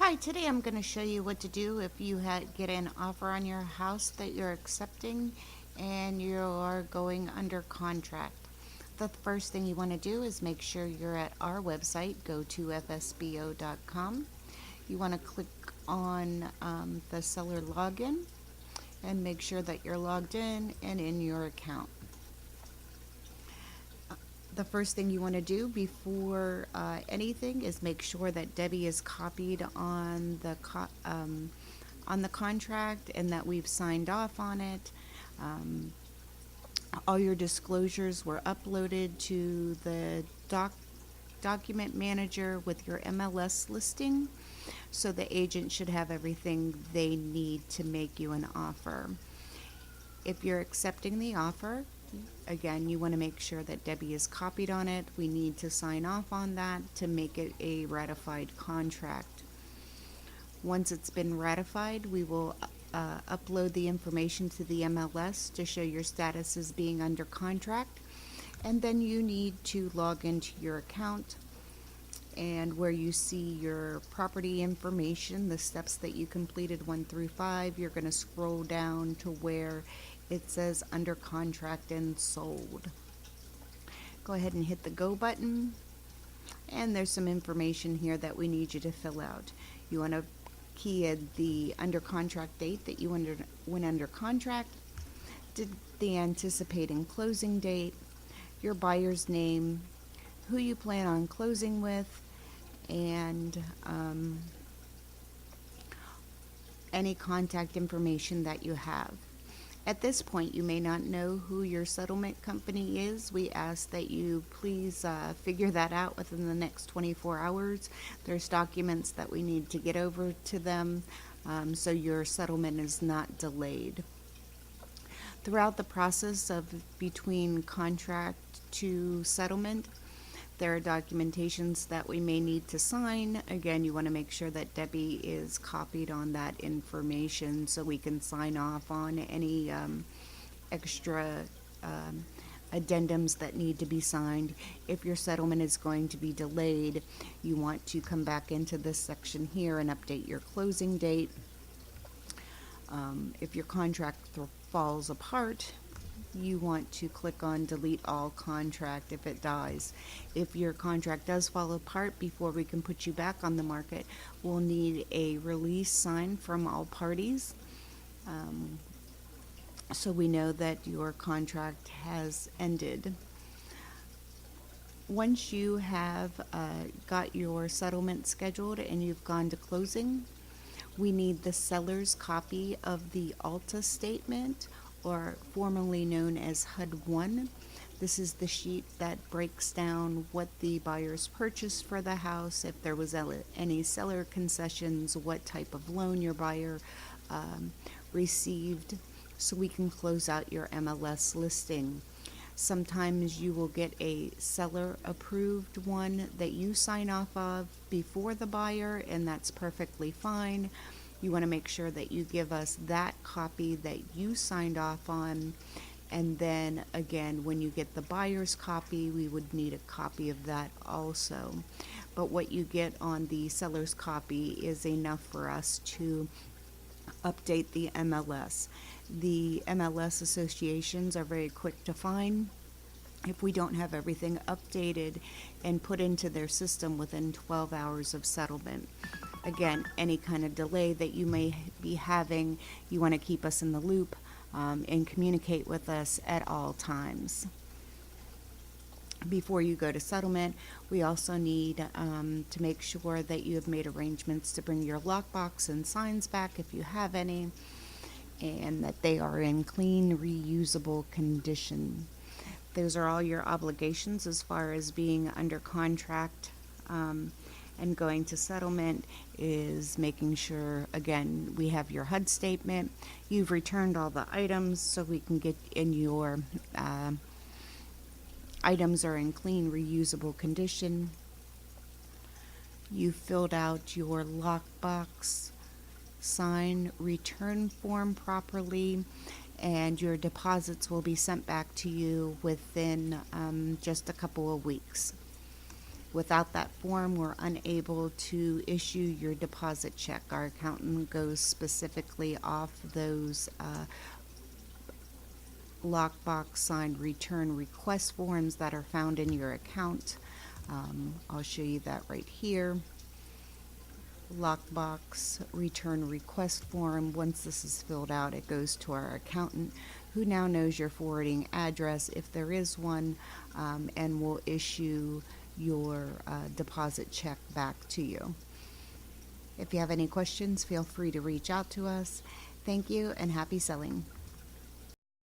Hi, today I'm going to show you what to do if you get an offer on your house that you're accepting and you are going under contract. The first thing you want to do is make sure you're at our website. Go to FSBO.com. You want to click on the seller login and make sure that you're logged in and in your account. The first thing you want to do before anything is make sure that Debbie is copied on the contract and that we've signed off on it. All your disclosures were uploaded to the document manager with your MLS listing, so the agent should have everything they need to make you an offer. If you're accepting the offer, again, you want to make sure that Debbie is copied on it. We need to sign off on that to make it a ratified contract. Once it's been ratified, we will upload the information to the MLS to show your status as being under contract. And then you need to log into your account, and where you see your property information, the steps that you completed 1 through 5, you're going to scroll down to where it says under contract and sold. Go ahead and hit the go button, and there's some information here that we need you to fill out. You want to key in the under contract date that you went under contract, the anticipating closing date, your buyer's name, who you plan on closing with, and any contact information that you have. At this point, you may not know who your settlement company is. We ask that you please figure that out within the next 24 hours. There's documents that we need to get over to them, so your settlement is not delayed. Throughout the process of between contract to settlement, there are documentations that we may need to sign. Again, you want to make sure that Debbie is copied on that information so we can sign off on any extra addendums that need to be signed. If your settlement is going to be delayed, you want to come back into this section here and update your closing date. If your contract falls apart, you want to click on delete all contract if it dies. If your contract does fall apart before we can put you back on the market, we'll need a release sign from all parties, so we know that your contract has ended. Once you have got your settlement scheduled and you've gone to closing, we need the seller's copy of the ALTA statement, or formerly known as HUD-1. This is the sheet that breaks down what the buyers purchased for the house, if there was any seller concessions, what type of loan your buyer received, so we can close out your MLS listing. Sometimes you will get a seller approved one that you sign off of before the buyer, and that's perfectly fine. You want to make sure that you give us that copy that you signed off on, and then again, when you get the buyer's copy, we would need a copy of that also. But what you get on the seller's copy is enough for us to update the MLS. The MLS associations are very quick to find. If we don't have everything updated and put into their system within 12 hours of settlement. Again, any kind of delay that you may be having, you want to keep us in the loop and communicate with us at all times. Before you go to settlement, we also need to make sure that you have made arrangements to bring your lockbox and signs back if you have any, and that they are in clean, reusable condition. Those are all your obligations as far as being under contract and going to settlement, is making sure, again, we have your HUD statement, you've returned all the items so we can get in your items are in clean, reusable condition. You filled out your lockbox sign return form properly, and your deposits will be sent back to you within just a couple of weeks. Without that form, we're unable to issue your deposit check. Our accountant goes specifically off those Lockbox signed return request forms that are found in your account. I'll show you that right here. Lockbox return request form. Once this is filled out, it goes to our accountant, who now knows your forwarding address, if there is one, and will issue your deposit check back to you. If you have any questions, feel free to reach out to us. Thank you and happy selling.